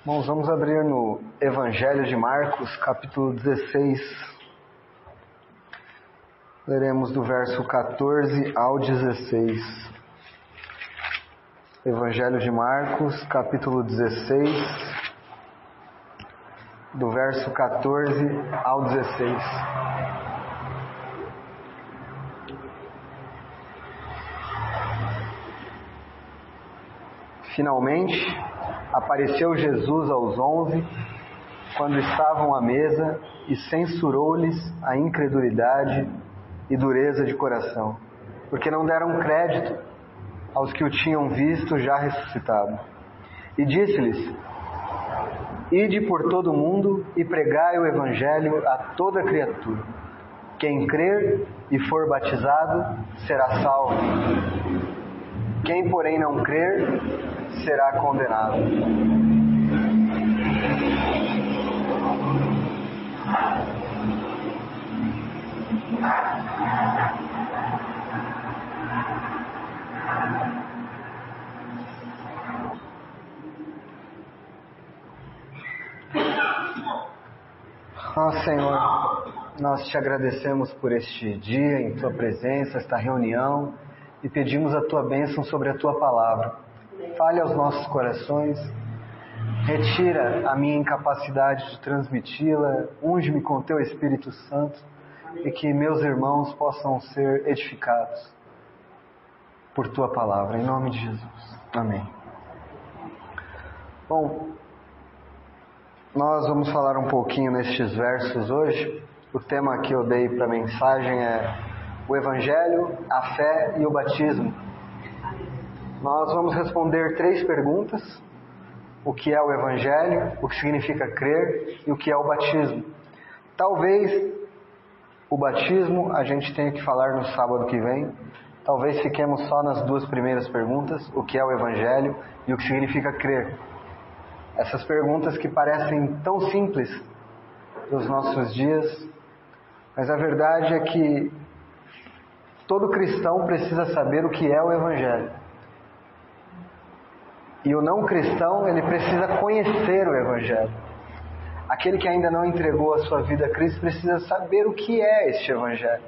Irmãos, vamos abrir no Evangelho de Marcos, capítulo 16. Leremos do verso 14 ao 16. Evangelho de Marcos, capítulo 16, do verso 14 ao 16. Finalmente, apareceu Jesus aos 11, quando estavam à mesa, e censurou-lhes a incredulidade e dureza de coração, porque não deram crédito aos que o tinham visto já ressuscitado. E disse-lhes: Ide por todo o mundo e pregai o Evangelho a toda criatura. Quem crer e for batizado será salvo. Quem, porém, não crer será condenado. Ó Senhor, nós te agradecemos por este dia em Tua presença, esta reunião, e pedimos a Tua bênção sobre a Tua palavra. Fale aos nossos corações, retira a minha incapacidade de transmiti-la, unge-me com Teu Espírito Santo e que meus irmãos possam ser edificados por Tua palavra, em nome de Jesus. Amém. Bom, nós vamos falar um pouquinho nestes versos hoje. O tema que eu dei para a mensagem é o Evangelho, a fé e o batismo. Nós vamos responder 3 perguntas: o que é o Evangelho, o que significa crer e o que é o batismo. Talvez o batismo a gente tenha que falar no sábado que vem. Talvez fiquemos só nas 2 primeiras perguntas: o que é o Evangelho e o que significa crer. Essas perguntas que parecem tão simples nos nossos dias, mas a verdade é que todo cristão precisa saber o que é o Evangelho. E o não cristão, ele precisa conhecer o Evangelho. Aquele que ainda não entregou a sua vida a Cristo precisa saber o que é este Evangelho.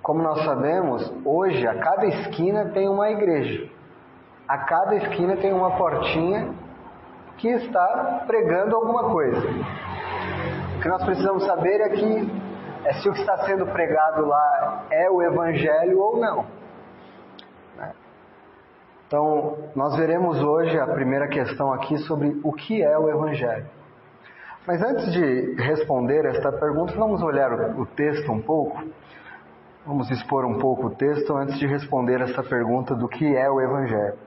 Como nós sabemos, hoje a cada esquina tem uma igreja. A cada esquina tem uma portinha que está pregando alguma coisa. O que nós precisamos saber é se o que está sendo pregado lá é o Evangelho ou não. Então, nós veremos hoje a primeira questão aqui sobre o que é o Evangelho. Mas antes de responder esta pergunta, vamos olhar o texto um pouco. Vamos expor um pouco o texto antes de responder esta pergunta do que é o Evangelho.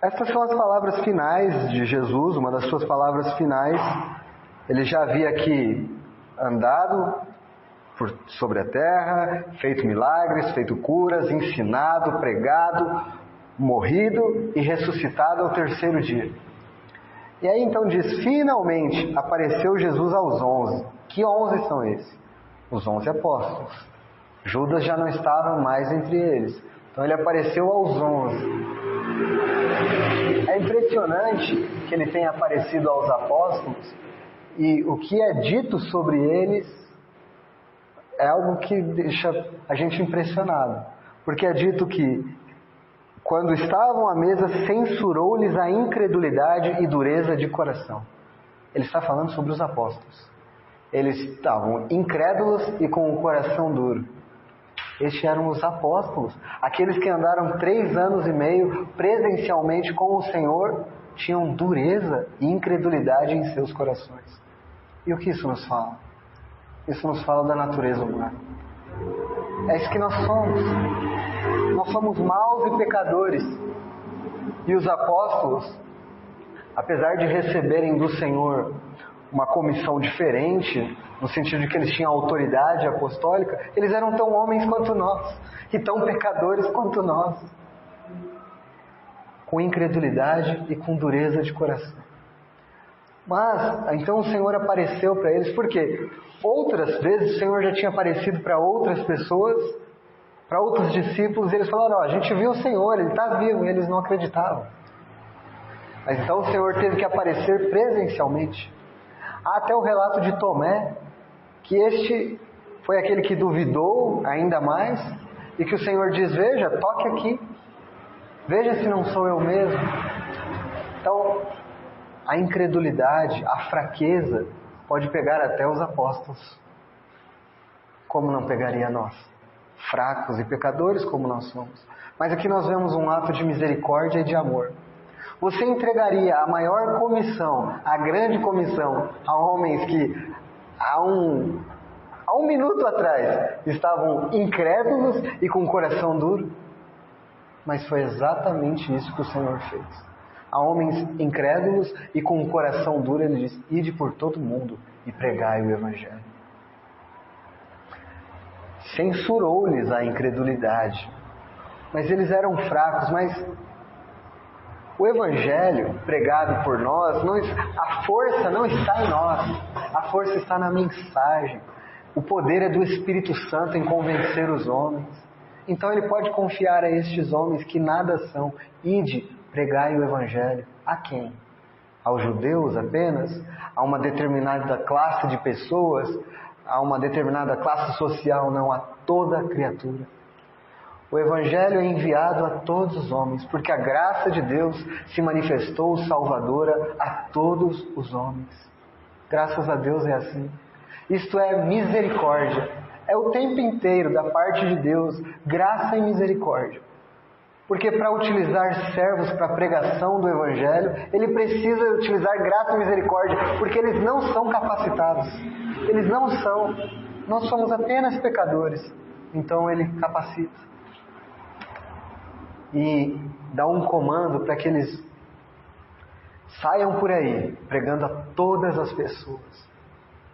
Estas são as palavras finais de Jesus, uma das suas palavras finais. Ele já havia aqui andado sobre a terra, feito milagres, feito curas, ensinado, pregado, morrido e ressuscitado ao 3º dia. E aí então diz: finalmente apareceu Jesus aos 11. Que 11 são esses? Os 11 apóstolos. Judas já não estava mais entre eles. Então ele apareceu aos 11. É impressionante que ele tenha aparecido aos apóstolos, e o que é dito sobre eles é algo que deixa a gente impressionado. Porque é dito que, quando estavam à mesa, censurou-lhes a incredulidade e dureza de coração. Ele está falando sobre os apóstolos. Eles estavam incrédulos e com o coração duro. Estes eram os apóstolos. Aqueles que andaram 3 anos e meio presencialmente com o Senhor, tinham dureza e incredulidade em seus corações. E o que isso nos fala? Isso nos fala da natureza humana. É isso que nós somos. Nós somos maus e pecadores. E os apóstolos, apesar de receberem do Senhor uma comissão diferente, no sentido de que eles tinham autoridade apostólica, eles eram tão homens quanto nós, e tão pecadores quanto nós, com incredulidade e com dureza de coração. Mas, então o Senhor apareceu para eles, porque outras vezes o Senhor já tinha aparecido para outras pessoas, para outros discípulos, e eles falaram: a gente viu o Senhor, Ele está vivo, e eles não acreditavam. Mas então o Senhor teve que aparecer presencialmente. Há até o relato de Tomé, que este foi aquele que duvidou ainda mais, e que o Senhor diz: veja, toque aqui, veja se não sou eu mesmo. Então, a incredulidade, a fraqueza, pode pegar até os apóstolos. Como não pegaria nós? Fracos e pecadores como nós somos. Mas aqui nós vemos um ato de misericórdia e de amor. Você entregaria a maior comissão, a grande comissão, a homens que há um minuto atrás estavam incrédulos e com o coração duro? Mas foi exatamente isso que o Senhor fez. A homens incrédulos e com o coração duro, Ele diz: ide por todo mundo e pregai o Evangelho. Censurou-lhes a incredulidade, mas eles eram fracos. Mas o Evangelho pregado por nós, a força não está em nós, a força está na mensagem. O poder é do Espírito Santo em convencer os homens. Então Ele pode confiar a estes homens que nada são: ide, pregai o Evangelho. A quem? Aos judeus apenas? A uma determinada classe de pessoas? A uma determinada classe social? Não, a toda a criatura. O Evangelho é enviado a todos os homens, porque a graça de Deus se manifestou salvadora a todos os homens. Graças a Deus é assim. Isto é misericórdia. É o tempo inteiro da parte de Deus, graça e misericórdia. Porque para utilizar servos para a pregação do Evangelho, Ele precisa utilizar graça e misericórdia, porque eles não são capacitados. Eles não são. Nós somos apenas pecadores. Então Ele capacita. E dá um comando para que eles saiam por aí, pregando a todas as pessoas.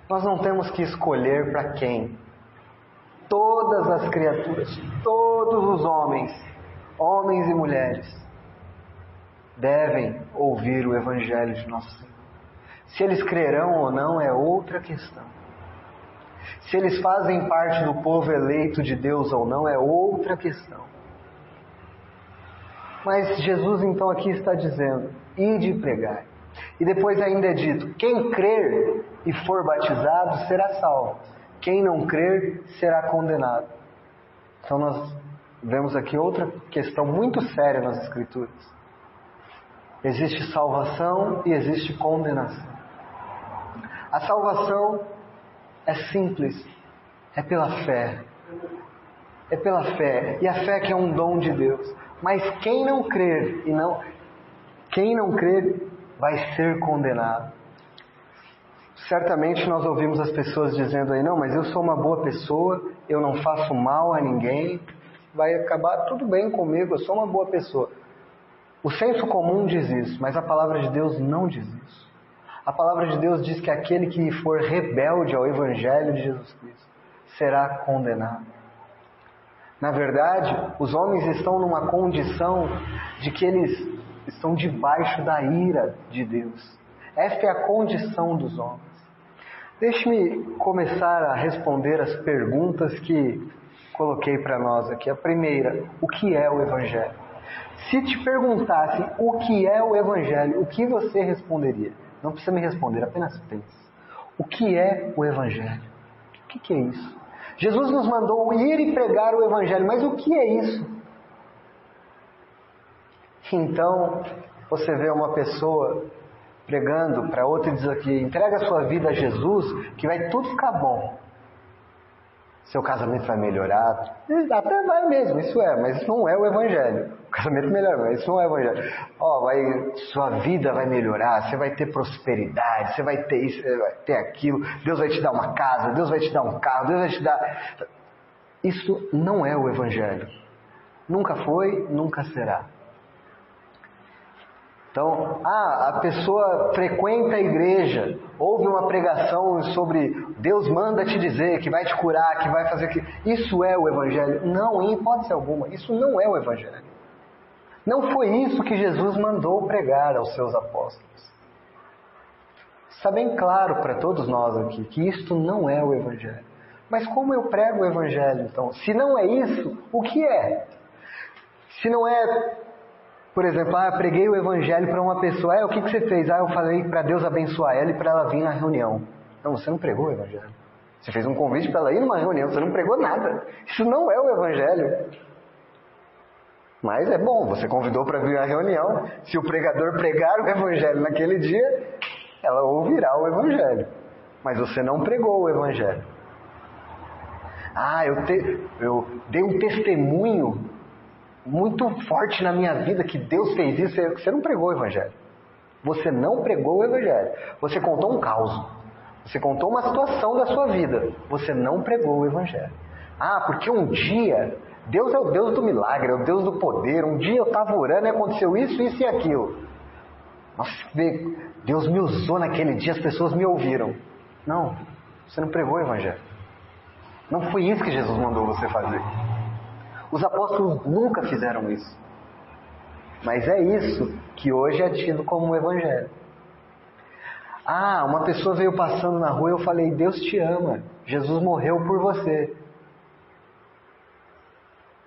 Nós não temos que escolher para quem. Todas as criaturas, todos os homens e mulheres, devem ouvir o Evangelho de Nosso Senhor. Se eles crerão ou não é outra questão. Se eles fazem parte do povo eleito de Deus ou não é outra questão. Mas Jesus então aqui está dizendo: ide e pregai. E depois ainda é dito: quem crer e for batizado será salvo. Quem não crer será condenado. Então nós vemos aqui outra questão muito séria nas Escrituras. Existe salvação e existe condenação. A salvação é simples, é pela fé. É pela fé, e a fé que é um dom de Deus. Mas quem não crer vai ser condenado. Certamente nós ouvimos as pessoas dizendo aí: não, mas eu sou uma boa pessoa, eu não faço mal a ninguém, vai acabar tudo bem comigo, eu sou uma boa pessoa. O senso comum diz isso, mas a palavra de Deus não diz isso. A palavra de Deus diz que aquele que for rebelde ao Evangelho de Jesus Cristo será condenado. Na verdade, os homens estão numa condição de que eles estão debaixo da ira de Deus. Esta é a condição dos homens. Deixe-me começar a responder as perguntas que coloquei para nós aqui. A primeira: o que é o Evangelho? Se te perguntassem o que é o Evangelho, o que você responderia? Não precisa me responder, apenas pense. O que é o Evangelho? O que é isso? Jesus nos mandou ir e pregar o Evangelho, mas o que é isso? Então, você vê uma pessoa pregando para outra e diz aqui: entrega a sua vida a Jesus, que vai tudo ficar bom. Seu casamento vai melhorar. Até vai mesmo, isso é, mas isso não é o Evangelho. O casamento melhora, mas isso não é o Evangelho. Sua vida vai melhorar, você vai ter prosperidade, você vai ter isso, você vai ter aquilo, Deus vai te dar uma casa, Deus vai te dar um carro, Deus vai te dar... Isso não é o Evangelho. Nunca foi, nunca será. Então, a pessoa frequenta a igreja, ouve uma pregação sobre Deus manda te dizer que vai te curar, que vai fazer aquilo. Isso é o Evangelho? Não, em hipótese alguma. Isso não é o Evangelho. Não foi isso que Jesus mandou pregar aos seus apóstolos. Está bem claro para todos nós aqui que isto não é o Evangelho. Mas como eu prego o Evangelho, então? Se não é isso, o que é? Se não é Por exemplo, eu preguei o evangelho para uma pessoa. O que você fez? Eu falei para Deus abençoar ela e para ela vir na reunião. Não, você não pregou o evangelho. Você fez um convite para ela ir numa reunião, você não pregou nada. Isso não é o evangelho. Mas é bom, você convidou para vir à reunião. Se o pregador pregar o evangelho naquele dia, ela ouvirá o evangelho. Mas você não pregou o evangelho. Eu dei um testemunho muito forte na minha vida que Deus fez isso. Você não pregou o evangelho. Você não pregou o evangelho. Você contou um caos. Você contou uma situação da sua vida. Você não pregou o evangelho. Porque um dia, Deus é o Deus do milagre, é o Deus do poder. Um dia eu estava orando e aconteceu isso, isso e aquilo. Nossa, Deus me usou naquele dia, as pessoas me ouviram. Não, você não pregou o evangelho. Não foi isso que Jesus mandou você fazer. Os apóstolos nunca fizeram isso. Mas é isso que hoje é tido como o evangelho. Uma pessoa veio passando na rua e eu falei, Deus te ama, Jesus morreu por você.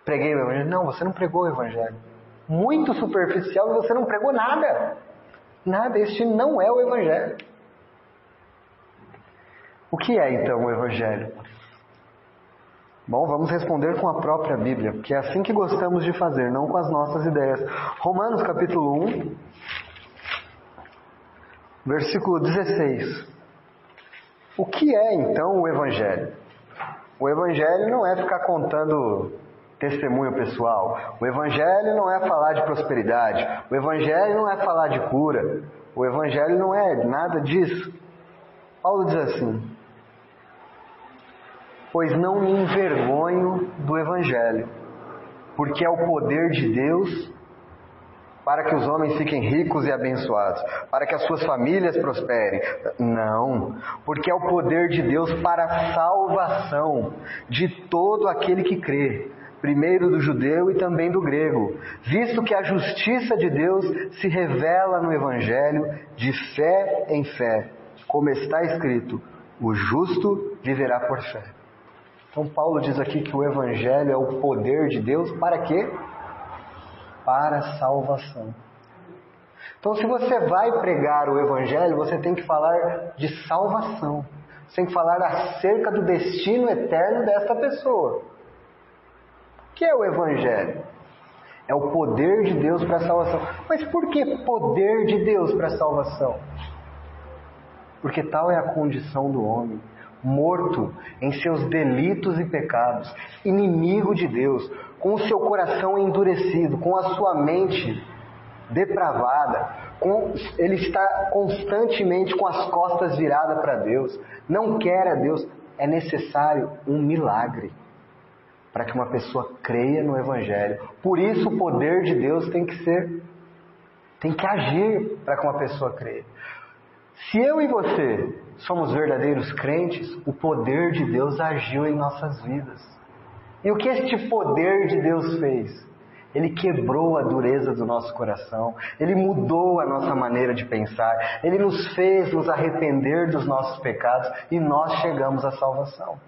Preguei o evangelho? Não, você não pregou o evangelho. Muito superficial e você não pregou nada. Nada, este não é o evangelho. O que é então o evangelho? Bom, vamos responder com a própria Bíblia, porque é assim que gostamos de fazer, não com as nossas ideias. Romanos capítulo 1, versículo 16. O que é então o evangelho? O evangelho não é ficar contando testemunho pessoal. O evangelho não é falar de prosperidade. O evangelho não é falar de cura. O evangelho não é nada disso. Paulo diz assim: pois não me envergonho do evangelho, porque é o poder de Deus para que os homens fiquem ricos e abençoados, para que as suas famílias prosperem. Não, porque é o poder de Deus para a salvação de todo aquele que crê, primeiro do judeu e também do grego, visto que a justiça de Deus se revela no evangelho de fé em fé, como está escrito, o justo viverá por fé. Então Paulo diz aqui que o evangelho é o poder de Deus para quê? Para a salvação. Então se você vai pregar o evangelho, você tem que falar de salvação. Você tem que falar acerca do destino eterno dessa pessoa. O que é o evangelho? É o poder de Deus para a salvação. Mas por que poder de Deus para a salvação? Porque tal é a condição do homem, morto em seus delitos e pecados, inimigo de Deus, com o seu coração endurecido, com a sua mente depravada, ele está constantemente com as costas viradas para Deus, não quer a Deus. É necessário um milagre para que uma pessoa creia no evangelho. Por isso o poder de Deus tem que agir para que uma pessoa creia. Se eu e você somos verdadeiros crentes, o poder de Deus agiu em nossas vidas. E o que este poder de Deus fez? Ele quebrou a dureza do nosso coração, Ele mudou a nossa maneira de pensar, Ele nos fez nos arrepender dos nossos pecados e nós chegamos à salvação.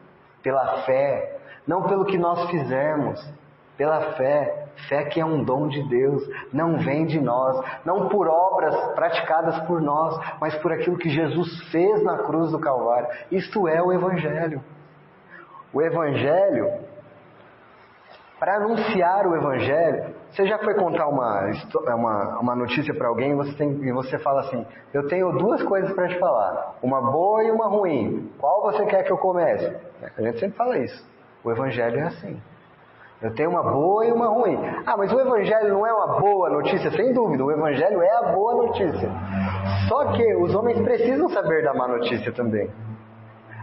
Pela fé, não pelo que nós fizemos, pela fé. Fé que é um dom de Deus, não vem de nós, não por obras praticadas por nós, mas por aquilo que Jesus fez na cruz do Calvário. Isto é o evangelho. O evangelho, para anunciar o evangelho, você já foi contar uma notícia para alguém e você fala assim, eu tenho duas coisas para te falar, uma boa e uma ruim, qual você quer que eu comece? A gente sempre fala isso. O evangelho é assim. Eu tenho uma boa e uma ruim. Mas o evangelho não é uma boa notícia? Sem dúvida, o evangelho é a boa notícia. Só que os homens precisam saber da má notícia também.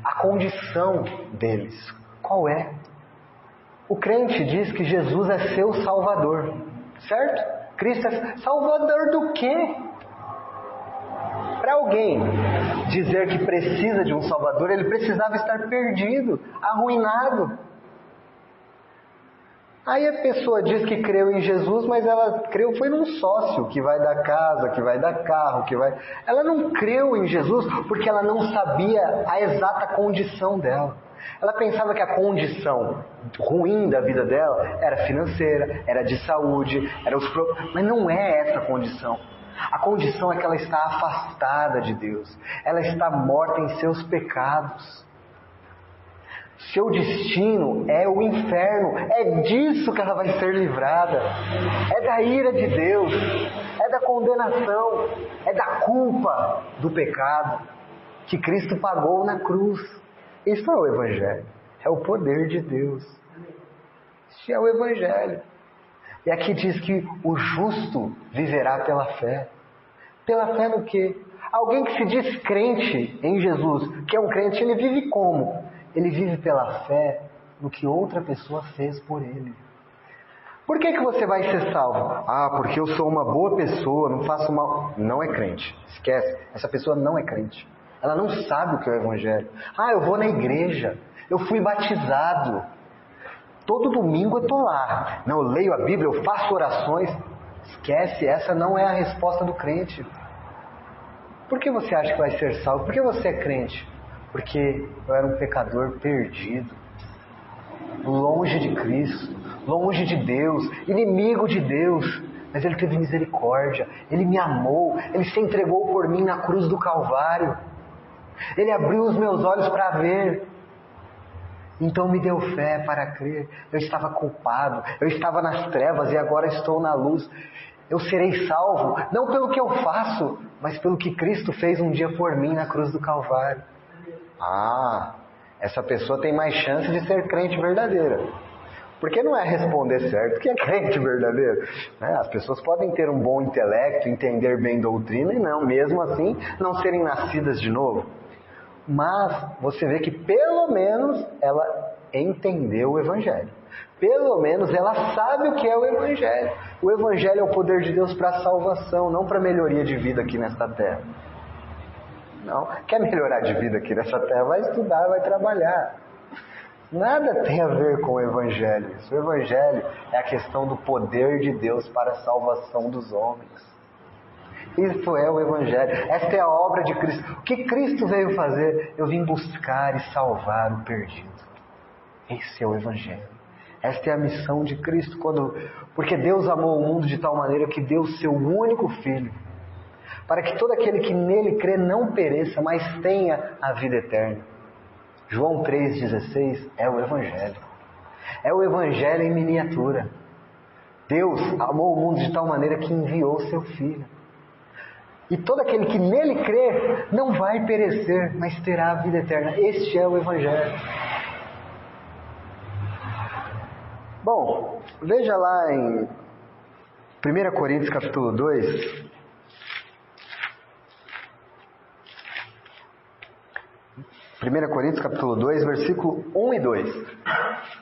A condição deles. Qual é? O crente diz que Jesus é seu Salvador. Certo? Cristo é Salvador do quê? Para alguém dizer que precisa de um Salvador, ele precisava estar perdido, arruinado. Aí a pessoa diz que creu em Jesus, mas ela creu foi num sócio que vai dar casa, que vai dar carro, Ela não creu em Jesus porque ela não sabia a exata condição dela. Ela pensava que a condição ruim da vida dela era financeira, era de saúde, mas não é essa a condição. A condição é que ela está afastada de Deus. Ela está morta em seus pecados. Seu destino é o inferno. É disso que ela vai ser livrada. É da ira de Deus. É da condenação. É da culpa do pecado que Cristo pagou na cruz. Isso é o Evangelho. É o poder de Deus. Isso é o Evangelho. E aqui diz que o justo viverá pela fé. Pela fé no quê? Alguém que se diz crente em Jesus, que é um crente, ele vive como? Ele vive pela fé no que outra pessoa fez por ele. Por que você vai ser salvo? Ah, porque eu sou uma boa pessoa, não faço mal. Não é crente. Esquece. Essa pessoa não é crente. Ela não sabe o que é o Evangelho. Ah, eu vou na igreja. Eu fui batizado. Todo domingo eu estou lá. Não, eu leio a Bíblia, eu faço orações. Esquece, essa não é a resposta do crente. Por que você acha que vai ser salvo? Por que você é crente? Porque eu era um pecador perdido, longe de Cristo, longe de Deus, inimigo de Deus. Mas Ele teve misericórdia, Ele me amou, Ele se entregou por mim na cruz do Calvário. Ele abriu os meus olhos para ver. Então me deu fé para crer. Eu estava culpado, eu estava nas trevas e agora estou na luz. Eu serei salvo, não pelo que eu faço, mas pelo que Cristo fez um dia por mim na cruz do Calvário. Ah, essa pessoa tem mais chance de ser crente verdadeira. Porque não é responder certo que é crente verdadeiro. As pessoas podem ter um bom intelecto, entender bem doutrina e não, mesmo assim, não serem nascidas de novo. Mas você vê que pelo menos ela entendeu o Evangelho. Pelo menos ela sabe o que é o Evangelho. O Evangelho é o poder de Deus para a salvação, não para a melhoria de vida aqui nesta terra. Não, quer melhorar de vida aqui nessa terra, vai estudar, vai trabalhar. Nada tem a ver com o Evangelho. O Evangelho é a questão do poder de Deus para a salvação dos homens. Isso é o Evangelho. Esta é a obra de Cristo. O que Cristo veio fazer? Eu vim buscar e salvar o perdido. Esse é o Evangelho. Esta é a missão de Cristo. Porque Deus amou o mundo de tal maneira que deu o seu único Filho, para que todo aquele que nele crê não pereça, mas tenha a vida eterna. João 3,16 é o Evangelho. É o Evangelho em miniatura. Deus amou o mundo de tal maneira que enviou o seu Filho. E todo aquele que nele crê não vai perecer, mas terá a vida eterna. Este é o Evangelho. Bom, veja lá em 1 Coríntios capítulo 2. 1 Coríntios capítulo 2, versículo 1 e 2.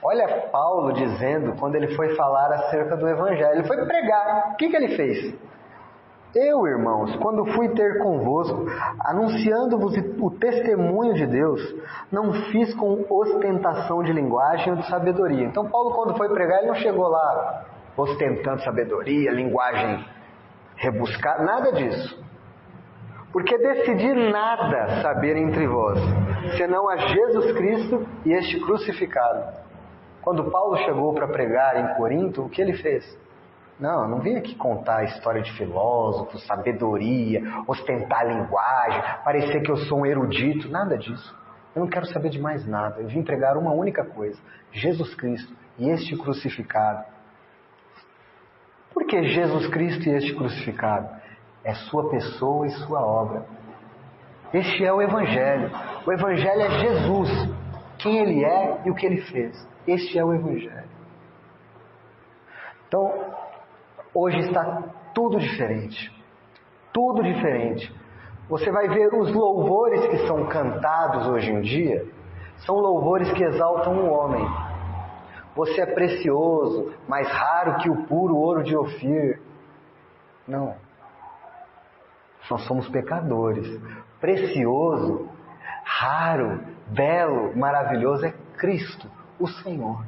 Olha Paulo dizendo quando ele foi falar acerca do Evangelho. Ele foi pregar. O que ele fez? Eu, irmãos, quando fui ter convosco, anunciando-vos o testemunho de Deus, não fiz com ostentação de linguagem ou de sabedoria. Então Paulo, quando foi pregar, ele não chegou lá ostentando sabedoria, linguagem rebuscada, nada disso. Porque decidi nada saber entre vós, senão a Jesus Cristo e este crucificado. Quando Paulo chegou para pregar em Corinto, o que ele fez? Não vim aqui contar a história de filósofos, sabedoria, ostentar linguagem, parecer que eu sou um erudito, nada disso. Eu não quero saber de mais nada. Eu vim pregar uma única coisa, Jesus Cristo e este crucificado. Por que Jesus Cristo e este crucificado? É sua pessoa e sua obra. Este é o Evangelho. O Evangelho é Jesus, quem Ele é e o que Ele fez. Este é o Evangelho. Então, hoje está tudo diferente. Tudo diferente. Você vai ver os louvores que são cantados hoje em dia, são louvores que exaltam o homem. Você é precioso, mais raro que o puro ouro de Ofir. Não. Nós somos pecadores. Precioso, raro, belo, maravilhoso é Cristo, o Senhor.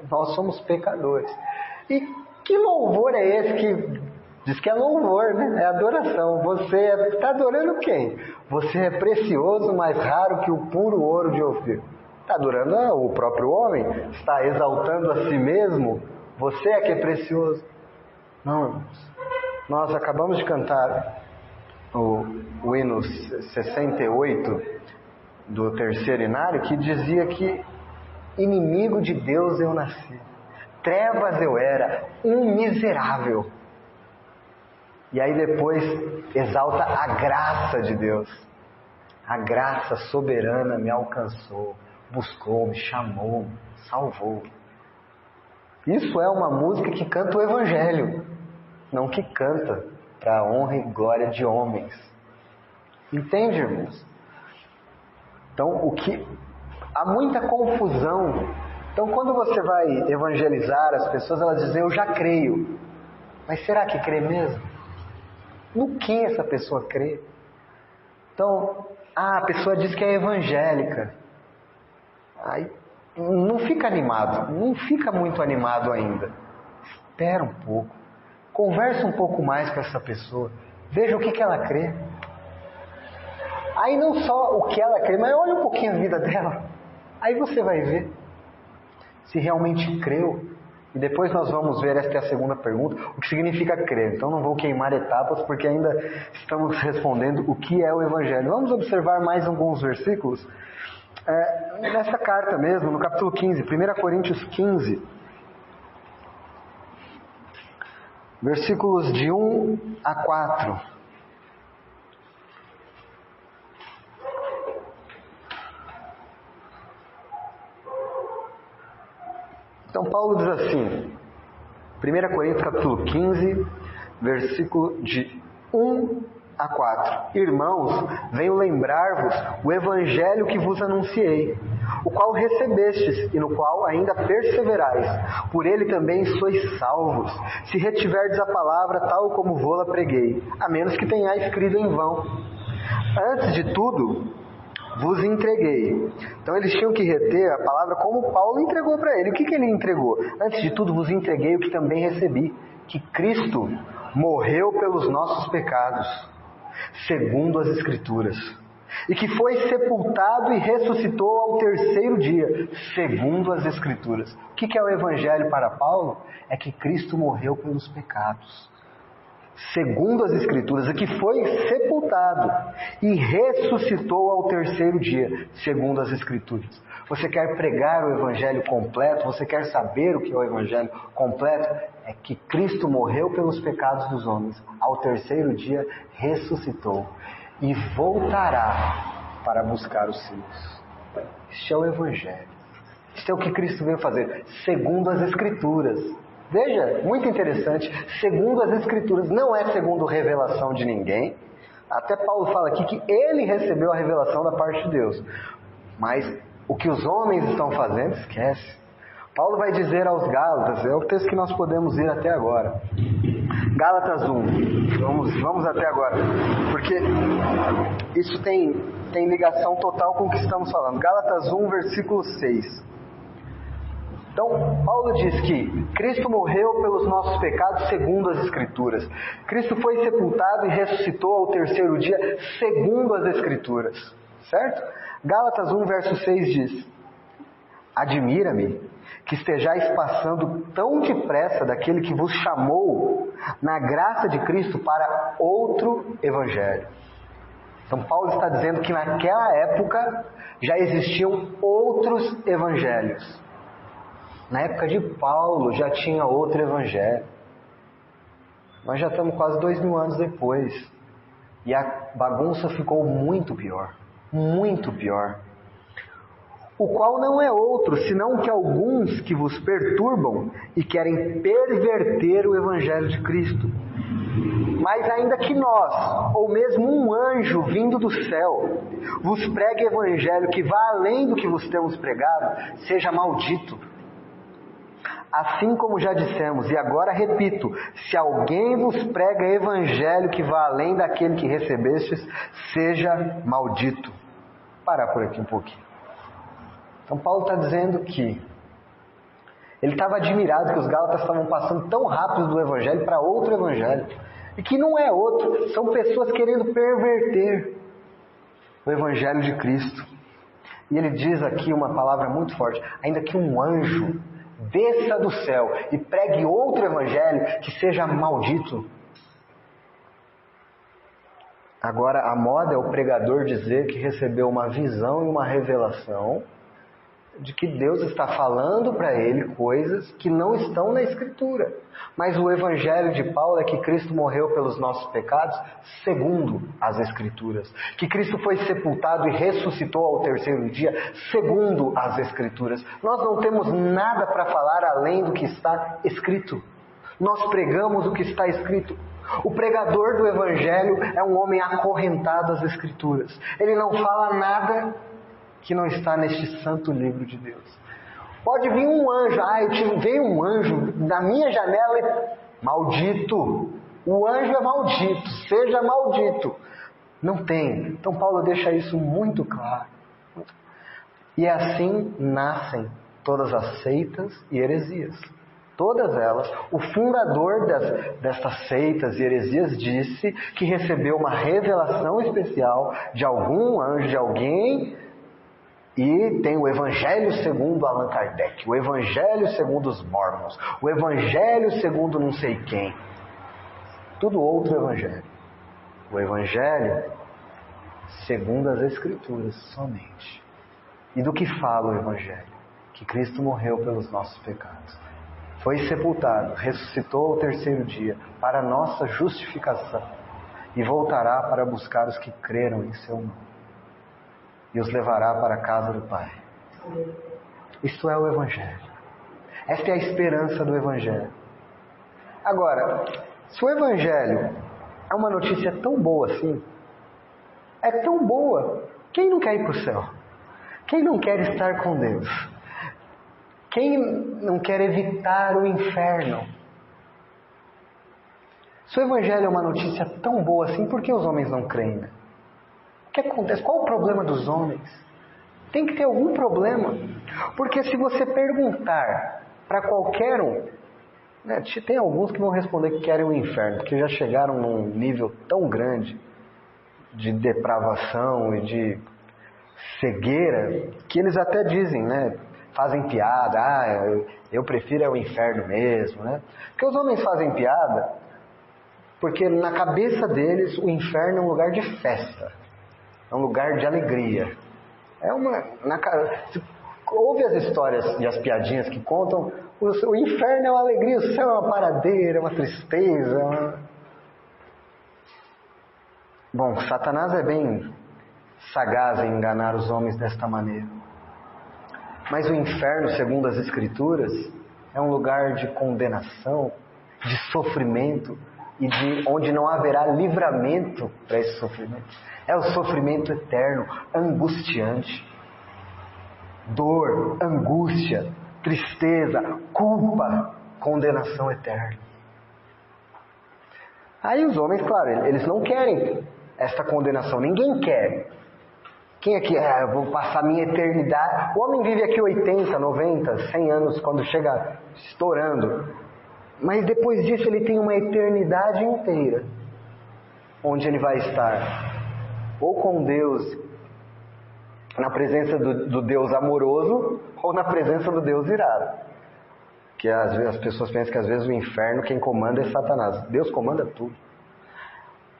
Nós somos pecadores. E que louvor é esse que diz que é louvor, né? É adoração. Você está adorando quem? Você é precioso, mais raro que o puro ouro de Ofir. Está adorando o próprio homem, está exaltando a si mesmo, você é que é precioso. Não, irmãos. Nós acabamos de cantar o hino 68 do terceiro inário, que dizia que inimigo de Deus eu nasci, trevas eu era, um miserável. E aí depois exalta a graça de Deus. A graça soberana me alcançou, buscou, me chamou, salvou. Isso é uma música que canta o Evangelho, não que canta para a honra e glória de homens. Entende, irmãos? Então, há muita confusão. Então, quando você vai evangelizar as pessoas, elas dizem, eu já creio. Mas será que crê mesmo? No que essa pessoa crê? Então, a pessoa diz que é evangélica. Aí, não fica animado, não fica muito animado ainda. Espera um pouco, conversa um pouco mais com essa pessoa, veja o que ela crê. Aí não só o que ela crê, mas olha um pouquinho a vida dela. Aí você vai ver se realmente creu. E depois nós vamos ver, esta é a segunda pergunta, o que significa crer. Então não vou queimar etapas, porque ainda estamos respondendo o que é o Evangelho. Vamos observar mais alguns versículos. Nessa carta mesmo, no capítulo 15, 1 Coríntios 15, versículos de 1 a 4. Então Paulo diz assim, 1 Coríntios capítulo 15, versículo de 1 a 4. Irmãos, venho lembrar-vos o evangelho que vos anunciei, o qual recebestes e no qual ainda perseverais. Por ele também sois salvos, se retiverdes a palavra tal como vô-la preguei, a menos que tenhais crido em vão. Antes de tudo, vos entreguei. Então eles tinham que reter a palavra como Paulo entregou para ele. O que ele entregou? Antes de tudo vos entreguei o que também recebi, que Cristo morreu pelos nossos pecados, segundo as Escrituras, e que foi sepultado e ressuscitou ao terceiro dia, segundo as Escrituras. O que é o Evangelho para Paulo? É que Cristo morreu pelos pecados, segundo as Escrituras, e que foi sepultado e ressuscitou ao terceiro dia, segundo as Escrituras. Você quer pregar o Evangelho completo? Você quer saber o que é o Evangelho completo? É que Cristo morreu pelos pecados dos homens, ao terceiro dia ressuscitou e voltará para buscar os seus. Este é o Evangelho. Este é o que Cristo veio fazer, segundo as Escrituras. Veja, muito interessante, segundo as Escrituras, não é segundo revelação de ninguém. Até Paulo fala aqui que ele recebeu a revelação da parte de Deus. Mas o que os homens estão fazendo, esquece. Paulo vai dizer aos Gálatas, é o texto que nós podemos ir até agora. Gálatas 1, vamos até agora, porque isso tem ligação total com o que estamos falando. Gálatas 1, versículo 6. Então, Paulo diz que Cristo morreu pelos nossos pecados segundo as Escrituras. Cristo foi sepultado e ressuscitou ao terceiro dia segundo as Escrituras. Certo? Gálatas 1, verso 6 diz: admira-me que estejais passando tão depressa daquele que vos chamou na graça de Cristo para outro evangelho. Então Paulo está dizendo que naquela época já existiam outros evangelhos. Na época de Paulo já tinha outro evangelho. Nós já estamos quase 2000 anos depois. E a bagunça ficou muito pior. Muito pior. O qual não é outro, senão que alguns que vos perturbam e querem perverter o evangelho de Cristo. Mas ainda que nós, ou mesmo um anjo vindo do céu, vos pregue evangelho que vá além do que vos temos pregado, seja maldito. Assim como já dissemos, e agora repito, se alguém vos prega evangelho que vá além daquele que recebestes, seja maldito. Vou parar por aqui um pouquinho. Então Paulo está dizendo que ele estava admirado que os Gálatas estavam passando tão rápido do evangelho para outro evangelho. E que não é outro, são pessoas querendo perverter o evangelho de Cristo. E ele diz aqui uma palavra muito forte: ainda que um anjo desça do céu e pregue outro evangelho, que seja maldito. Agora, a moda é o pregador dizer que recebeu uma visão e uma revelação de que Deus está falando para ele coisas que não estão na Escritura. Mas o Evangelho de Paulo é que Cristo morreu pelos nossos pecados segundo as Escrituras. Que Cristo foi sepultado e ressuscitou ao terceiro dia segundo as Escrituras. Nós não temos nada para falar além do que está escrito. Nós pregamos o que está escrito. O pregador do Evangelho é um homem acorrentado às Escrituras. Ele não fala nada que não está neste santo livro de Deus. Pode vir um anjo, veio um anjo na minha janela e... Maldito! O anjo é maldito, seja maldito. Não tem. Então Paulo deixa isso muito claro. E assim nascem todas as seitas e heresias. Todas elas. O fundador destas seitas e heresias disse que recebeu uma revelação especial de algum anjo, de alguém. E tem o Evangelho segundo Allan Kardec, o Evangelho segundo os Mormons, o Evangelho segundo não sei quem. Tudo outro Evangelho. O Evangelho segundo as Escrituras somente. E do que fala o Evangelho? Que Cristo morreu pelos nossos pecados. Foi sepultado, ressuscitou ao terceiro dia para a nossa justificação. E voltará para buscar os que creram em seu nome. E os levará para a casa do Pai. Isto é o Evangelho. Esta é a esperança do Evangelho. Agora, se o Evangelho é uma notícia tão boa assim, é tão boa, quem não quer ir para o céu? Quem não quer estar com Deus? Quem não quer evitar o inferno? Se o Evangelho é uma notícia tão boa assim, por que os homens não creem, né? O que acontece? Qual o problema dos homens? Tem que ter algum problema. Porque se você perguntar para qualquer um, né, tem alguns que vão responder que querem o inferno, porque já chegaram num nível tão grande de depravação e de cegueira, que eles até dizem, né, fazem piada, eu prefiro o inferno mesmo, né? Porque os homens fazem piada porque na cabeça deles o inferno é um lugar de festa. É um lugar de alegria. Ouve as histórias e as piadinhas que contam. O inferno é uma alegria, o céu é uma paradeira, é uma tristeza. Bom, Satanás é bem sagaz em enganar os homens desta maneira. Mas o inferno, segundo as Escrituras, é um lugar de condenação, de sofrimento, e de onde não haverá livramento para esse sofrimento. É o sofrimento eterno, angustiante. Dor, angústia, tristeza, culpa, condenação eterna. Aí os homens, claro, eles não querem esta condenação. Ninguém quer. Quem é que eu vou passar minha eternidade? O homem vive aqui 80, 90, 100 anos quando chega estourando. Mas depois disso ele tem uma eternidade inteira, onde ele vai estar ou com Deus, na presença do Deus amoroso, ou na presença do Deus irado. Que às vezes as pessoas pensam que às vezes o inferno quem comanda é Satanás. Deus comanda tudo.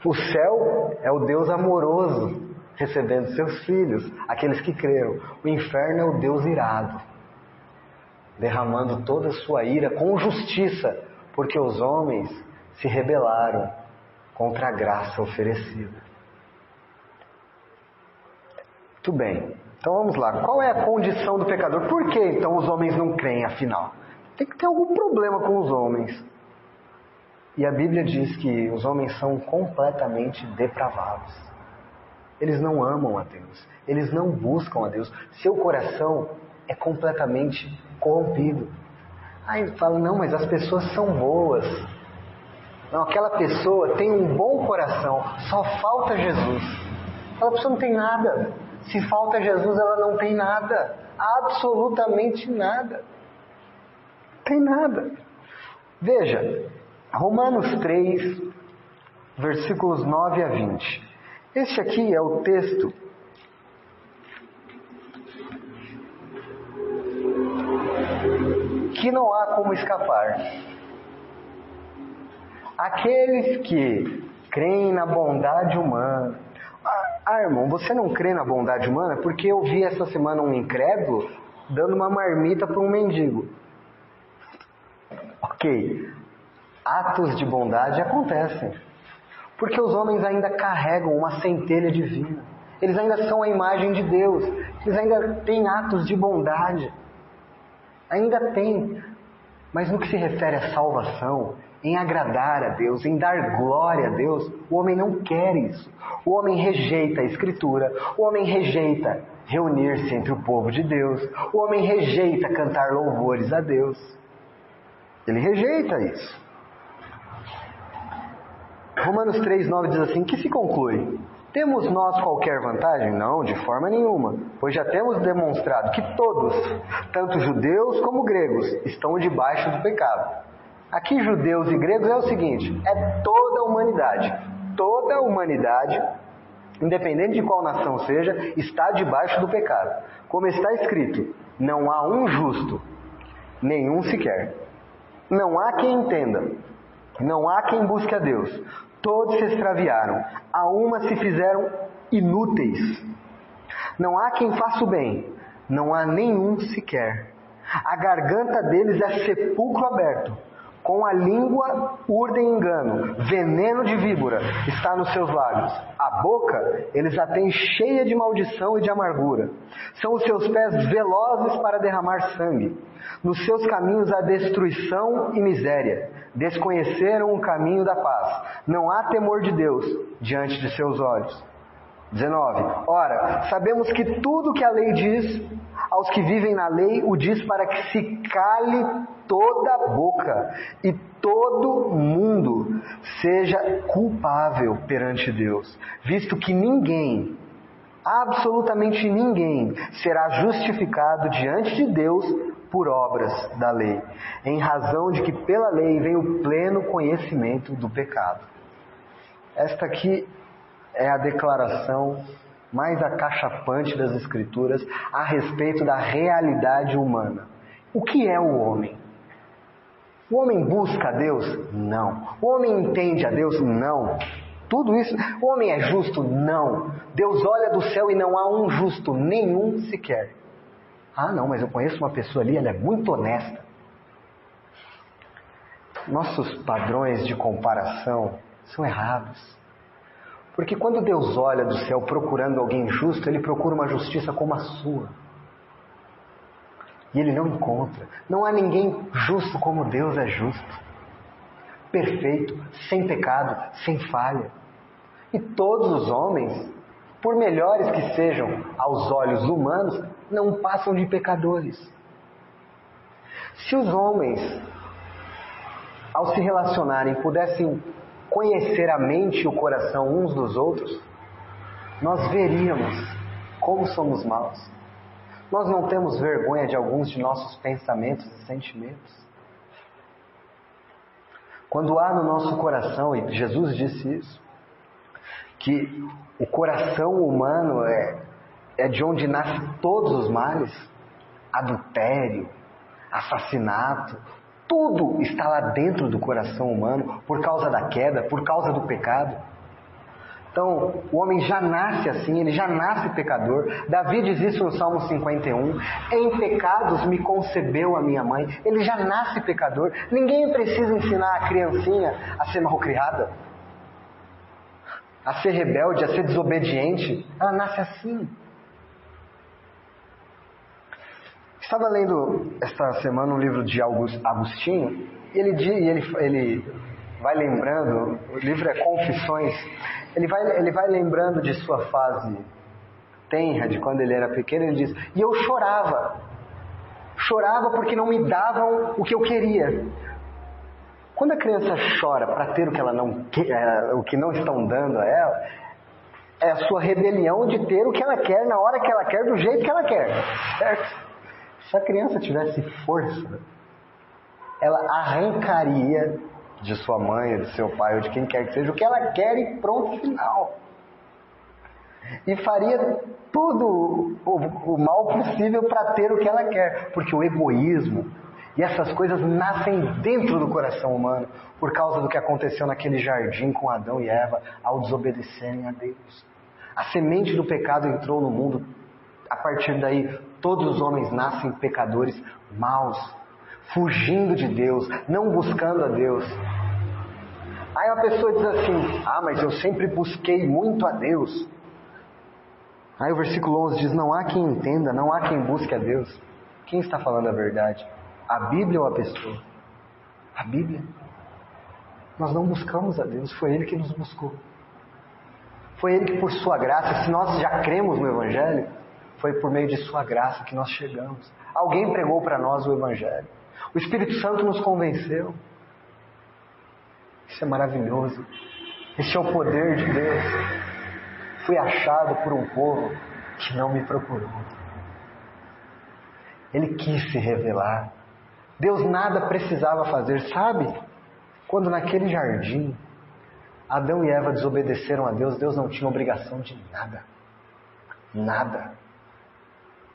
O céu é o Deus amoroso, recebendo seus filhos, aqueles que creram. O inferno é o Deus irado, derramando toda a sua ira com justiça, porque os homens se rebelaram contra a graça oferecida. Muito bem, então vamos lá. Qual é a condição do pecador? Por que então os homens não creem, afinal? Tem que ter algum problema com os homens. E a Bíblia diz que os homens são completamente depravados. Eles não amam a Deus, eles não buscam a Deus. Seu coração é completamente corrompido. Aí fala, não, mas as pessoas são boas. Não, aquela pessoa tem um bom coração, só falta Jesus. Aquela pessoa não tem nada. Se falta Jesus, ela não tem nada. Absolutamente nada. Não tem nada. Veja, Romanos 3, versículos 9 a 20. Este aqui é o texto que não há como escapar. Aqueles que creem na bondade humana. Irmão, você não crê na bondade humana? Porque eu vi essa semana um incrédulo dando uma marmita para um mendigo. Ok, atos de bondade acontecem. Porque os homens ainda carregam uma centelha divina. Eles ainda são a imagem de Deus. Eles ainda têm atos de bondade. Ainda têm. Mas no que se refere à salvação, em agradar a Deus, em dar glória a Deus, o homem não quer isso. O homem rejeita a Escritura. O homem rejeita reunir-se entre o povo de Deus. O homem rejeita cantar louvores a Deus. Ele rejeita isso. Romanos 3,9 diz assim: que se conclui? Temos nós qualquer vantagem? Não, de forma nenhuma, pois já temos demonstrado que todos, tanto judeus como gregos, estão debaixo do pecado. Aqui judeus e gregos é o seguinte, é toda a humanidade. Toda a humanidade, independente de qual nação seja, está debaixo do pecado. Como está escrito, não há um justo, nenhum sequer. Não há quem entenda, não há quem busque a Deus. Todos se extraviaram, a uma se fizeram inúteis. Não há quem faça o bem, não há nenhum sequer. A garganta deles é sepulcro aberto, com a língua urdem engano, veneno de víbora está nos seus lábios. A boca eles a têm cheia de maldição e de amargura. São os seus pés velozes para derramar sangue. Nos seus caminhos há destruição e miséria. Desconheceram o caminho da paz. Não há temor de Deus diante de seus olhos. 19. Ora, sabemos que tudo que a lei diz, aos que vivem na lei, o diz para que se cale toda a boca e todo mundo seja culpável perante Deus, visto que ninguém, absolutamente ninguém, será justificado diante de Deus por obras da lei, em razão de que pela lei vem o pleno conhecimento do pecado. Esta aqui é a declaração mais acachapante das Escrituras a respeito da realidade humana. O que é o homem? O homem busca a Deus? Não. O homem entende a Deus? Não. Tudo isso, o homem é justo? Não. Deus olha do céu e não há um justo, nenhum sequer. Ah, não, mas eu conheço uma pessoa ali, ela é muito honesta. Nossos padrões de comparação são errados. Porque quando Deus olha do céu procurando alguém justo, Ele procura uma justiça como a sua. E Ele não encontra. Não há ninguém justo como Deus é justo. Perfeito, sem pecado, sem falha. E todos os homens, por melhores que sejam aos olhos humanos, não passam de pecadores. Se os homens, ao se relacionarem, pudessem conhecer a mente e o coração uns dos outros, nós veríamos como somos maus. Nós não temos vergonha de alguns de nossos pensamentos e sentimentos. Quando há no nosso coração, e Jesus disse isso, que o coração humano é de onde nascem todos os males, adultério, assassinato, tudo está lá dentro do coração humano por causa da queda, por causa do pecado. Então, o homem já nasce assim, ele já nasce pecador. Davi diz isso no Salmo 51. Em pecados me concebeu a minha mãe. Ele já nasce pecador. Ninguém precisa ensinar a criancinha a ser malcriada, a ser rebelde, a ser desobediente. Ela nasce assim. Estava lendo esta semana um livro de Agostinho, e ele vai lembrando, o livro é Confissões, ele vai lembrando de sua fase tenra, de quando ele era pequeno. Ele diz, e eu chorava porque não me davam o que eu queria. Quando a criança chora para ter o que ela não quer, o que não estão dando a ela, é a sua rebelião de ter o que ela quer, na hora que ela quer, do jeito que ela quer, certo? Se a criança tivesse força, ela arrancaria de sua mãe, de seu pai ou de quem quer que seja o que ela quer e pronto, final. E faria tudo o mal possível para ter o que ela quer, porque o egoísmo E essas coisas nascem dentro do coração humano por causa do que aconteceu naquele jardim com Adão e Eva ao desobedecerem a Deus. A semente do pecado entrou no mundo. A partir daí, todos os homens nascem pecadores maus, fugindo de Deus, não buscando a Deus. Aí a pessoa diz assim: mas eu sempre busquei muito a Deus. Aí o versículo 11 diz: não há quem entenda, não há quem busque a Deus. Quem está falando a verdade? A Bíblia ou a pessoa? A Bíblia. Nós não buscamos a Deus, foi Ele que nos buscou. Foi Ele que, por sua graça, se nós já cremos no Evangelho, foi por meio de sua graça que nós chegamos. Alguém pregou para nós o Evangelho. O Espírito Santo nos convenceu. Isso é maravilhoso. Esse é o poder de Deus. Fui achado por um povo que não me procurou. Ele quis se revelar. Deus nada precisava fazer, sabe? Quando naquele jardim Adão e Eva desobedeceram a Deus, Deus não tinha obrigação de nada. Nada.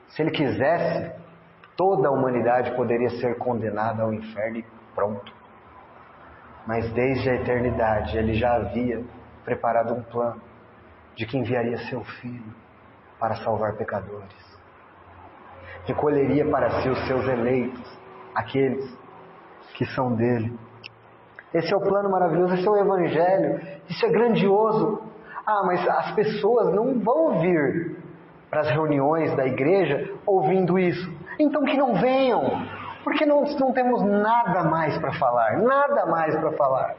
Se Ele quisesse, toda a humanidade poderia ser condenada ao inferno e pronto. Mas desde a eternidade Ele já havia preparado um plano de que enviaria seu Filho para salvar pecadores. Recolheria para si os seus eleitos, aqueles que são dele. Esse é o plano maravilhoso, esse é o Evangelho, isso é grandioso. Mas as pessoas não vão vir para as reuniões da igreja ouvindo isso. Então que não venham, porque nós não temos nada mais para falar, nada mais para falar.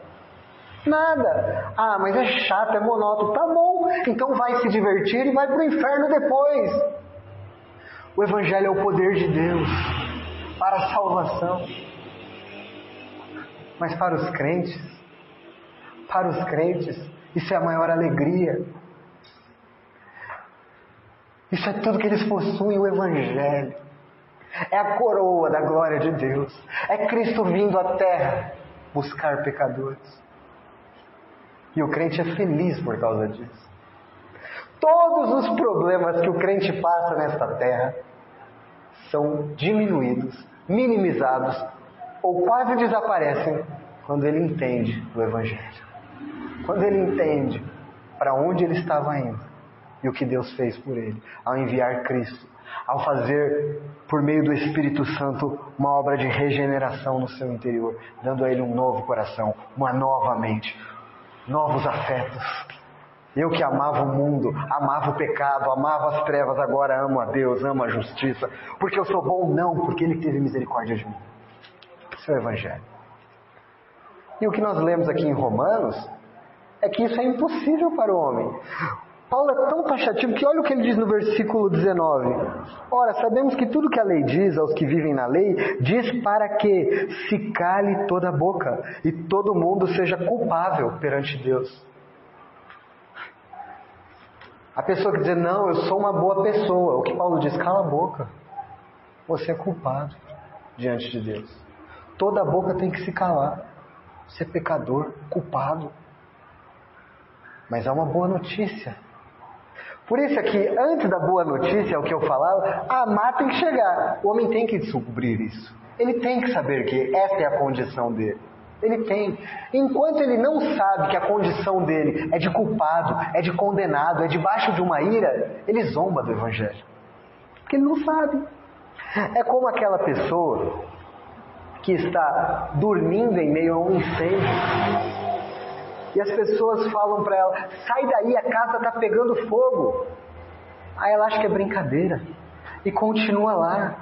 Nada. Mas é chato, é monótono. Tá bom, então vai se divertir e vai para o inferno depois. O Evangelho é o poder de Deus para a salvação. Mas para os crentes, isso é a maior alegria. Isso é tudo que eles possuem, o Evangelho. É a coroa da glória de Deus. É Cristo vindo à terra buscar pecadores. E o crente é feliz por causa disso. Todos os problemas que o crente passa nesta terra são diminuídos, minimizados ou quase desaparecem quando ele entende o Evangelho. Quando ele entende para onde ele estava indo e o que Deus fez por ele, ao enviar Cristo, ao fazer por meio do Espírito Santo uma obra de regeneração no seu interior, dando a ele um novo coração, uma nova mente, novos afetos. Eu que amava o mundo, amava o pecado, amava as trevas, agora amo a Deus, amo a justiça. Porque eu sou bom? Não, porque Ele teve misericórdia de mim. Esse é o Evangelho. E o que nós lemos aqui em Romanos é que isso é impossível para o homem. Paulo é tão taxativo que olha o que ele diz no versículo 19. Ora, sabemos que tudo que a lei diz aos que vivem na lei, diz para que se cale toda a boca e todo mundo seja culpável perante Deus. A pessoa que diz, não, eu sou uma boa pessoa. O que Paulo diz, cala a boca. Você é culpado diante de Deus. Toda a boca tem que se calar. Você é pecador, culpado. Mas há uma boa notícia. Por isso aqui, antes da boa notícia, o que eu falava, amar tem que chegar. O homem tem que descobrir isso. Ele tem que saber que essa é a condição dele. Ele tem. Enquanto ele não sabe que a condição dele é de culpado, é de condenado, é debaixo de uma ira, ele zomba do Evangelho. Porque ele não sabe. É como aquela pessoa que está dormindo em meio a um incêndio. E as pessoas falam para ela, sai daí, a casa está pegando fogo. Aí ela acha que é brincadeira. E continua lá.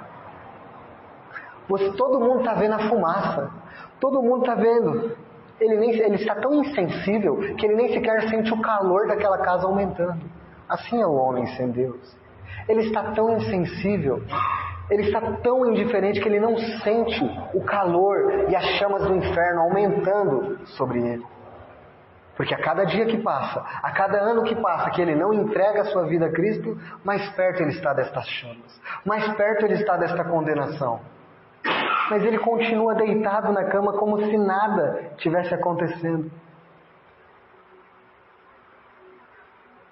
Todo mundo está vendo a fumaça. Todo mundo está vendo. Ele está tão insensível que ele nem sequer sente o calor daquela casa aumentando. Assim é o homem sem Deus. Ele está tão insensível, ele está tão indiferente que ele não sente o calor e as chamas do inferno aumentando sobre ele. Porque a cada dia que passa, a cada ano que passa que ele não entrega a sua vida a Cristo, mais perto ele está destas chamas, mais perto ele está desta condenação. Mas ele continua deitado na cama como se nada tivesse acontecendo.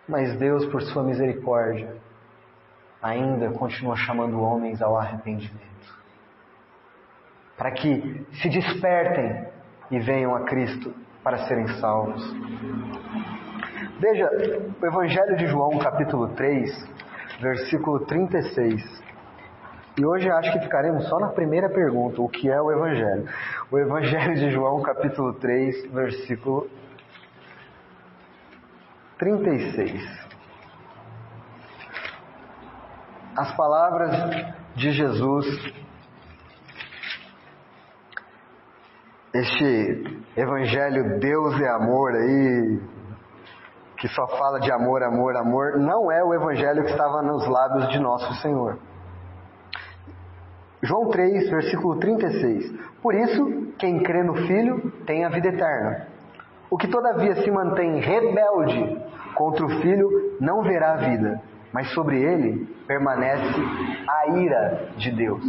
Mas Deus, por sua misericórdia, ainda continua chamando homens ao arrependimento. para que se despertem e venham a Cristo para serem salvos. Veja o Evangelho de João, capítulo 3, versículo 36. E hoje acho que ficaremos só na primeira pergunta, o que é o Evangelho? O Evangelho de João, capítulo 3, versículo 36. As palavras de Jesus, este Evangelho Deus é amor aí, que só fala de amor, amor, amor, não é o Evangelho que estava nos lábios de nosso Senhor. João 3, versículo 36. Por isso, quem crê no Filho tem a vida eterna. O que todavia se mantém rebelde contra o Filho não verá a vida, mas sobre ele permanece a ira de Deus.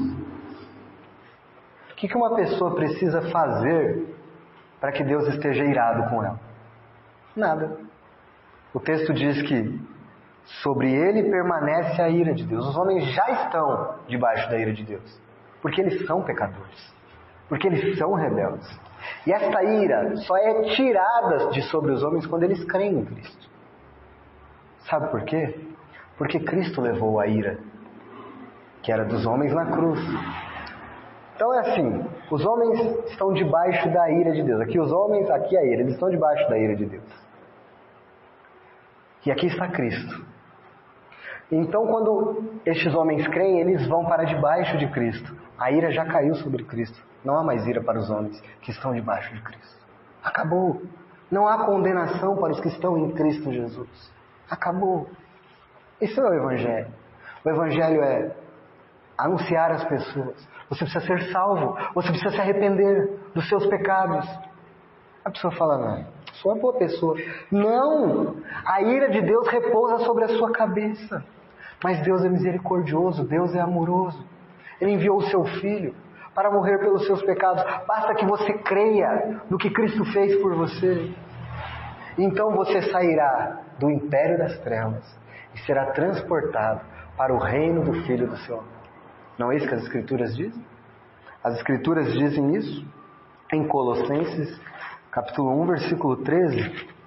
O que uma pessoa precisa fazer para que Deus esteja irado com ela? Nada. O texto diz que sobre ele permanece a ira de Deus. Os homens já estão debaixo da ira de Deus, porque eles são pecadores, porque eles são rebeldes. E esta ira só é tirada de sobre os homens quando eles creem em Cristo. Sabe por quê? Porque Cristo levou a ira, que era dos homens, na cruz. Então é assim, os homens estão debaixo da ira de Deus. Aqui os homens, aqui a ira, eles estão debaixo da ira de Deus. E aqui está Cristo. Então quando estes homens creem, eles vão para debaixo de Cristo. A ira já caiu sobre Cristo. Não há mais ira para os homens que estão debaixo de Cristo. Acabou. Não há condenação para os que estão em Cristo Jesus. Acabou. Esse é o Evangelho. O Evangelho é anunciar às pessoas: você precisa ser salvo, você precisa se arrepender dos seus pecados. A pessoa fala: não, sou uma boa pessoa. Não! A ira de Deus repousa sobre a sua cabeça. Mas Deus é misericordioso, Deus é amoroso. Ele enviou o seu Filho para morrer pelos seus pecados. Basta que você creia no que Cristo fez por você. Então você sairá do império das trevas e será transportado para o reino do Filho do seu amor. Não é isso que as Escrituras dizem? As Escrituras dizem isso em Colossenses, capítulo 1, versículo 13.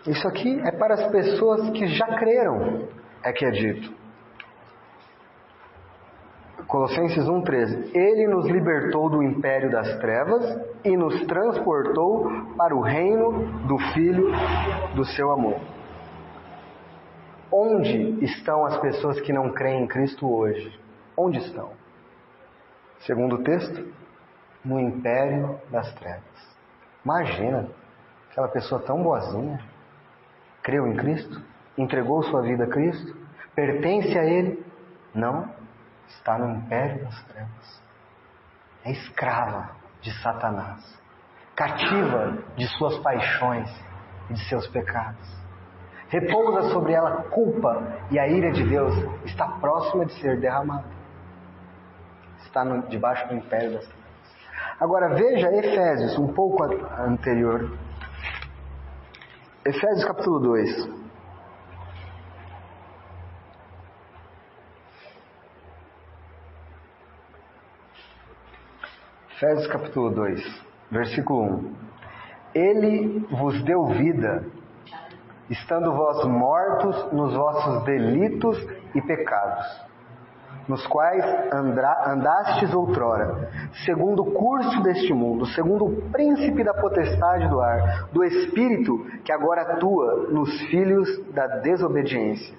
Isso aqui é para as pessoas que já creram, é que é dito. Colossenses 1,13. Ele nos libertou do império das trevas e nos transportou para o reino do Filho do seu amor. Onde estão as pessoas que não creem em Cristo hoje? Onde estão? Segundo o texto, no império das trevas. Imagina, aquela pessoa tão boazinha, creu em Cristo, entregou sua vida a Cristo, pertence a Ele. Não, está no império das trevas. É escrava de Satanás, cativa de suas paixões e de seus pecados. Repousa sobre ela culpa e a ira de Deus está próxima de ser derramada. Está debaixo do império das trevas. Agora veja Efésios, um pouco anterior. Efésios capítulo 2. Efésios capítulo 2, versículo 1. Ele vos deu vida, estando vós mortos nos vossos delitos e pecados, nos quais andastes outrora, segundo o curso deste mundo, segundo o príncipe da potestade do ar, do espírito que agora atua nos filhos da desobediência,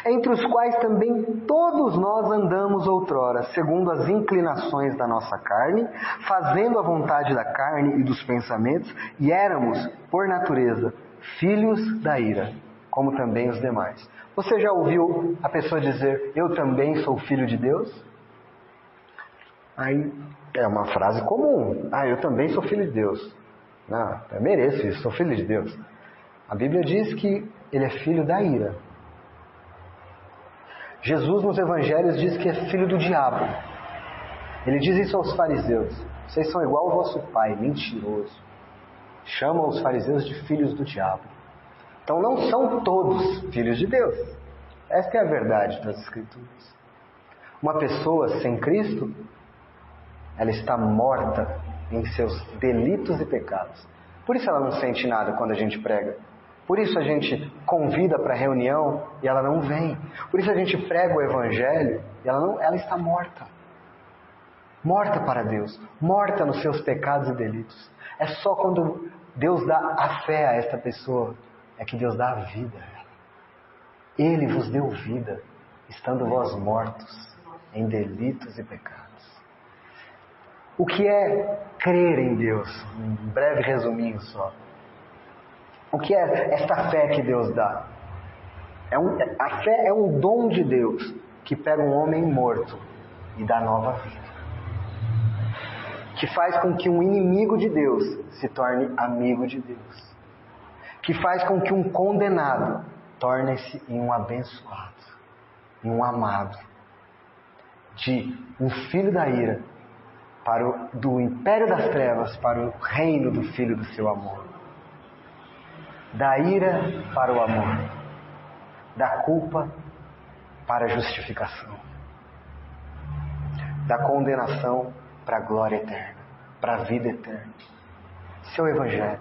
entre os quais também todos nós andamos outrora, segundo as inclinações da nossa carne, fazendo a vontade da carne e dos pensamentos, e éramos, por natureza, filhos da ira, como também os demais. Você já ouviu a pessoa dizer: eu também sou filho de Deus? Aí é uma frase comum. Eu também sou filho de Deus. Não, eu mereço isso, sou filho de Deus. A Bíblia diz que ele é filho da ira. Jesus nos evangelhos diz que é filho do diabo. Ele diz isso aos fariseus: vocês são igual ao vosso pai, mentiroso. Chama os fariseus de filhos do diabo. Então não são todos filhos de Deus. Esta é a verdade das Escrituras. Uma pessoa sem Cristo, ela está morta em seus delitos e pecados. Por isso ela não sente nada quando a gente prega. Por isso a gente convida para reunião e ela não vem. Por isso a gente prega o Evangelho e ela está morta. Morta para Deus. Morta nos seus pecados e delitos. É só quando Deus dá a fé a esta pessoa é que Deus dá a vida a ela. Ele vos deu vida, estando vós mortos em delitos e pecados. O que é crer em Deus? Um breve resuminho só. O que é esta fé que Deus dá? A fé é um dom de Deus que pega um homem morto e dá nova vida. Que faz com que um inimigo de Deus se torne amigo de Deus. Que faz com que um condenado torne-se em um abençoado, em um amado. De um filho da ira do império das trevas para o reino do Filho do seu amor. Da ira para o amor. Da culpa para a justificação. Da condenação para a glória eterna. Para a vida eterna. Esse é o Evangelho.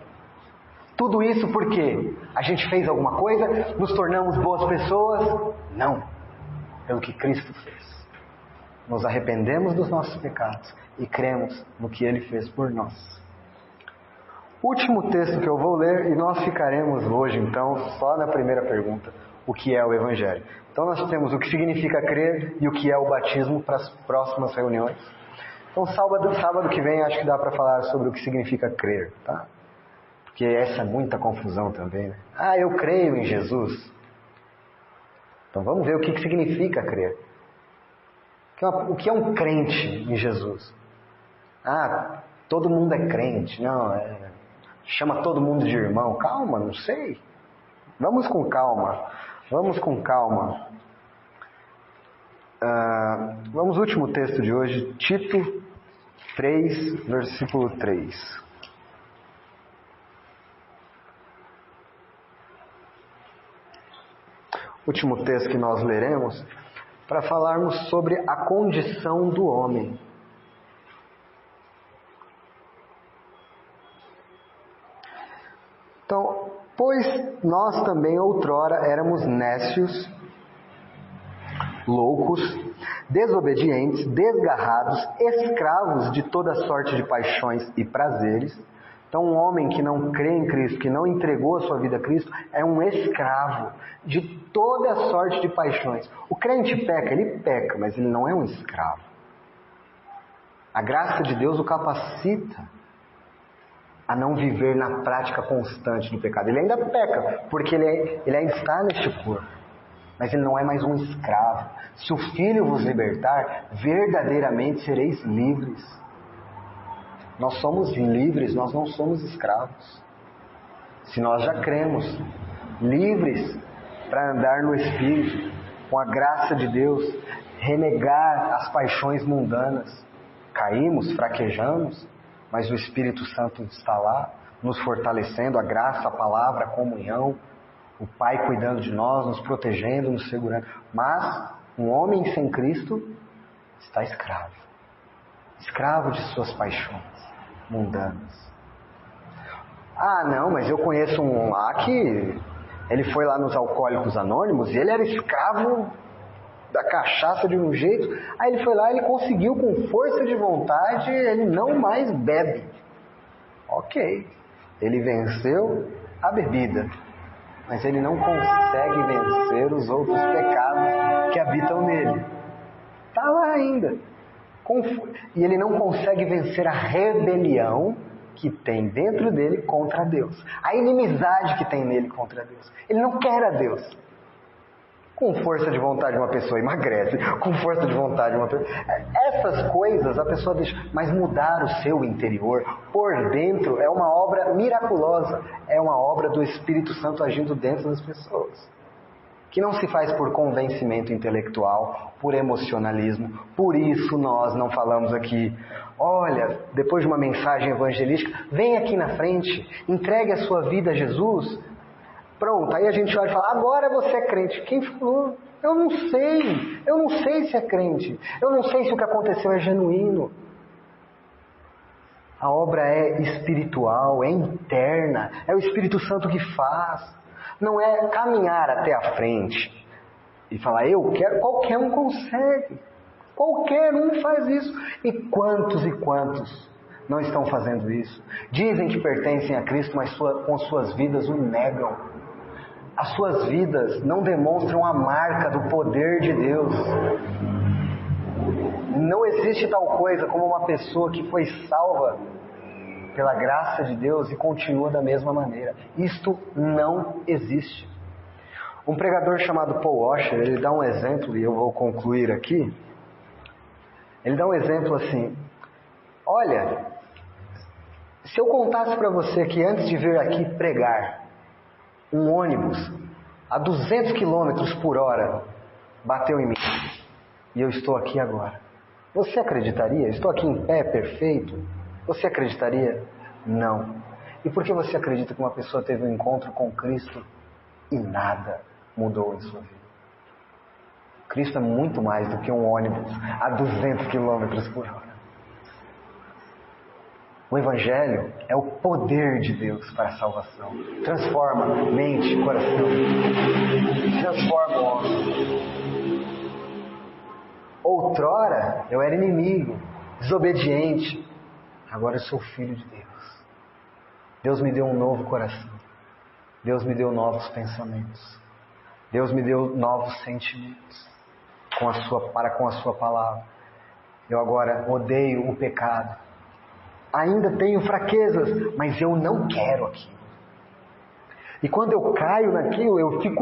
Tudo isso porque a gente fez alguma coisa? Nos tornamos boas pessoas? Não. Pelo que Cristo fez. Nos arrependemos dos nossos pecados e cremos no que Ele fez por nós. Último texto que eu vou ler e nós ficaremos hoje, então, só na primeira pergunta, o que é o Evangelho. Então nós temos o que significa crer e o que é o batismo para as próximas reuniões. Então sábado que vem acho que dá para falar sobre o que significa crer, tá? Porque essa é muita confusão também, né? Eu creio em Jesus. Então vamos ver o que significa crer. O que é um crente em Jesus? Todo mundo é crente. Não, chama todo mundo de irmão. Calma, não sei. Vamos com calma. Vamos ao último texto de hoje, Tito 3, versículo 3. Último texto que nós leremos, para falarmos sobre a condição do homem. Então, pois nós também outrora éramos nécios, loucos, desobedientes, desgarrados, escravos de toda sorte de paixões e prazeres. Então, um homem que não crê em Cristo, que não entregou a sua vida a Cristo, é um escravo de toda sorte de paixões. O crente peca, ele peca, mas ele não é um escravo. A graça de Deus o capacita a não viver na prática constante do pecado. Ele ainda peca, porque ele ainda está neste corpo. Mas ele não é mais um escravo. Se o Filho vos libertar, verdadeiramente sereis livres. Nós somos livres, nós não somos escravos. Se nós já cremos, livres para andar no Espírito, com a graça de Deus, renegar as paixões mundanas. Caímos, fraquejamos, mas o Espírito Santo está lá, nos fortalecendo, a graça, a palavra, a comunhão, o Pai cuidando de nós, nos protegendo, nos segurando. Mas um homem sem Cristo está escravo. Escravo de suas paixões mundanas. Não, mas eu conheço um lá que ele foi lá nos Alcoólicos Anônimos e ele era escravo da cachaça de um jeito. Aí ele foi lá, ele conseguiu com força de vontade, ele não mais bebe. Ok, ele venceu a bebida, mas ele não consegue vencer os outros pecados que habitam nele. Está lá ainda. E ele não consegue vencer a rebelião que tem dentro dele contra Deus. A inimizade que tem nele contra Deus. Ele não quer a Deus. Com força de vontade uma pessoa emagrece. Com força de vontade uma pessoa... Essas coisas a pessoa deixa. Mas mudar o seu interior, por dentro, é uma obra miraculosa. É uma obra do Espírito Santo agindo dentro das pessoas. que não se faz por convencimento intelectual, por emocionalismo. Por isso nós não falamos aqui, olha, depois de uma mensagem evangelística, vem aqui na frente, entregue a sua vida a Jesus. Pronto, aí a gente olha e fala, agora você é crente. Quem falou? Eu não sei se é crente, eu não sei se o que aconteceu é genuíno. A obra é espiritual, é interna, é o Espírito Santo que faz. Não é caminhar até a frente e falar, eu quero, qualquer um consegue. Qualquer um faz isso. E quantos não estão fazendo isso? Dizem que pertencem a Cristo, mas com suas vidas o negam. As suas vidas não demonstram a marca do poder de Deus. Não existe tal coisa como uma pessoa que foi salva pela graça de Deus e continua da mesma maneira. Isto não existe. Um pregador chamado Paul Washer, ele dá um exemplo, e eu vou concluir aqui. Ele dá um exemplo assim, olha, se eu contasse para você que antes de vir aqui pregar, um ônibus a 200 km por hora bateu em mim, e eu estou aqui agora, você acreditaria? Estou aqui em pé, perfeito. Você acreditaria? Não. E por que você acredita que uma pessoa teve um encontro com Cristo e nada mudou em sua vida? Cristo é muito mais do que um ônibus a 200 km por hora. O Evangelho é o poder de Deus para a salvação. Transforma mente, coração. Transforma o homem. Outrora eu era inimigo, desobediente. Agora eu sou filho de Deus. Deus me deu um novo coração. Deus me deu novos pensamentos. Deus me deu novos sentimentos para com a sua palavra. Eu agora odeio o pecado. Ainda tenho fraquezas, mas eu não quero aquilo. E quando eu caio naquilo, eu fico